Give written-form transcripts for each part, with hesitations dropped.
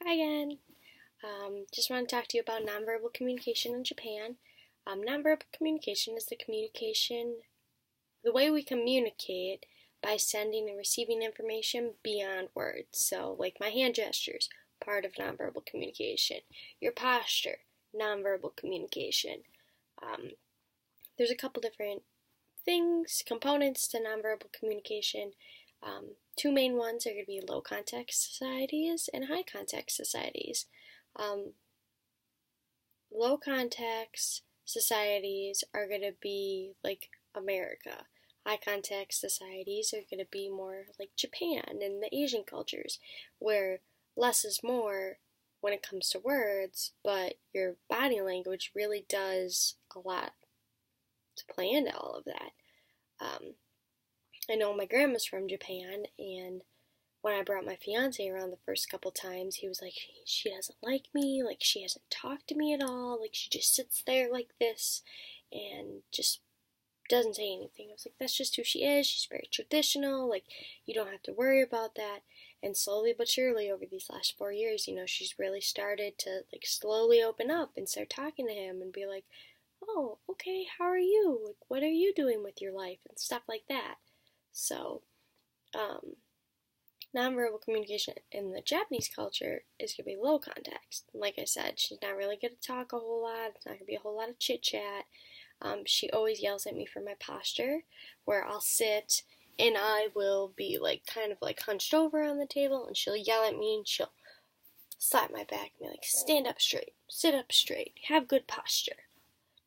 Hi again. Just want to talk to you about nonverbal communication in Japan. Nonverbal communication is the way we communicate by sending and receiving information beyond words. So, like my hand gestures, part of nonverbal communication. Your posture, nonverbal communication. Um, there's a couple different components to nonverbal communication. Two main ones are going to be low context societies and high context societies. Low context societies are going to be like America. High context societies are going to be more like Japan and the Asian cultures, where less is more when it comes to words, but your body language really does a lot to play into all of that. I know my grandma's from Japan, and when I brought my fiance around the first couple times, he was like, she doesn't like me, like she hasn't talked to me at all, like she just sits there like this and just doesn't say anything. I was like, that's just who she is. She's very traditional, like you don't have to worry about that. And slowly but surely over these last 4 years, she's really started to like slowly open up and start talking to him and be like, oh, okay, how are you? Like, what are you doing with your life? And stuff like that. So, nonverbal communication in the Japanese culture is going to be low context. Like I said, she's not really going to talk a whole lot. It's not going to be a whole lot of chit chat. She always yells at me for my posture, where I'll sit and I will be like kind of like hunched over on the table, and she'll yell at me and she'll slap my back and be like, stand up straight, sit up straight, have good posture.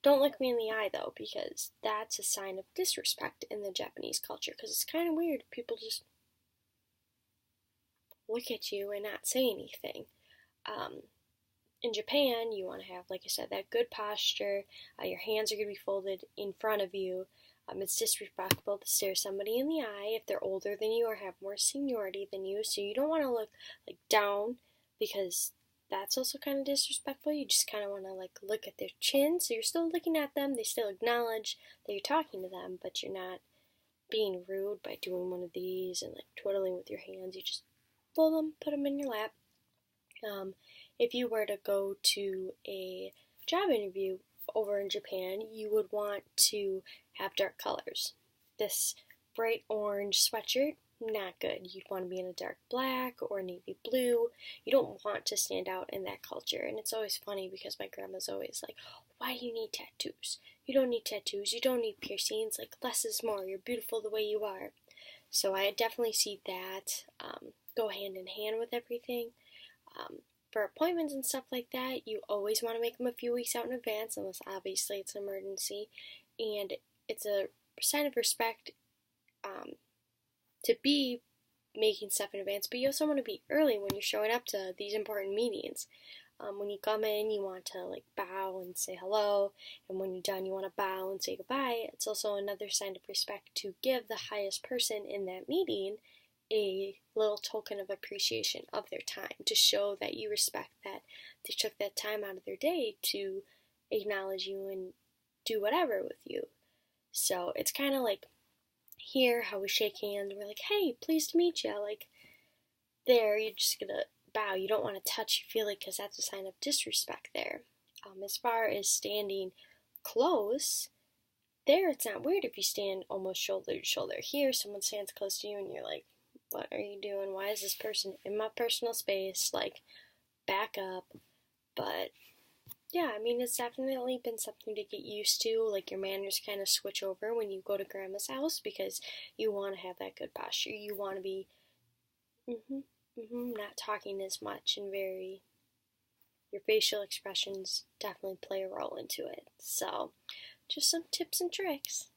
Don't look me in the eye, though, because that's a sign of disrespect in the Japanese culture, because it's kind of weird. People just look at you and not say anything. In Japan, you want to have, like I said, that good posture. Your hands are going to be folded in front of you. It's disrespectful to stare somebody in the eye if they're older than you or have more seniority than you, so you don't want to look like down, because that's also kind of disrespectful. You just kind of want to like look at their chin, so you're still looking at them. They still acknowledge that you're talking to them, but you're not being rude by doing one of these and like twiddling with your hands. You just fold them, put them in your lap. If you were to go to a job interview over in Japan, you would want to have dark colors. This bright orange sweatshirt, not good. You'd want to be in a dark black or navy blue. You don't want to stand out in that culture. And it's always funny because my grandma's always like, why do you need tattoos? You don't need tattoos. You don't need piercings. Like, less is more. You're beautiful the way you are. So I definitely see that go hand in hand with everything. For appointments and stuff like that, you always want to make them a few weeks out in advance, unless obviously it's an emergency. And it's a sign of respect to be making stuff in advance, but you also want to be early when you're showing up to these important meetings. When you come in, you want to like bow and say hello, and when you're done, you want to bow and say goodbye. It's also another sign of respect to give the highest person in that meeting a little token of appreciation of their time, to show that you respect that they took that time out of their day to acknowledge you and do whatever with you. So it's kind of like here how we shake hands, we're like, hey, pleased to meet you. Like, there, you're just gonna bow. You don't want to touch your feeling, because that's a sign of disrespect there. As far as standing close, there it's not weird if you stand almost shoulder to shoulder. Here, someone stands close to you and you're like, what are you doing? Why is this person in my personal space? Like, back up. But yeah, I mean, it's definitely been something to get used to. Like, your manners kind of switch over when you go to grandma's house, because you want to have that good posture. You want to be not talking as much, and your facial expressions definitely play a role into it. So, just some tips and tricks.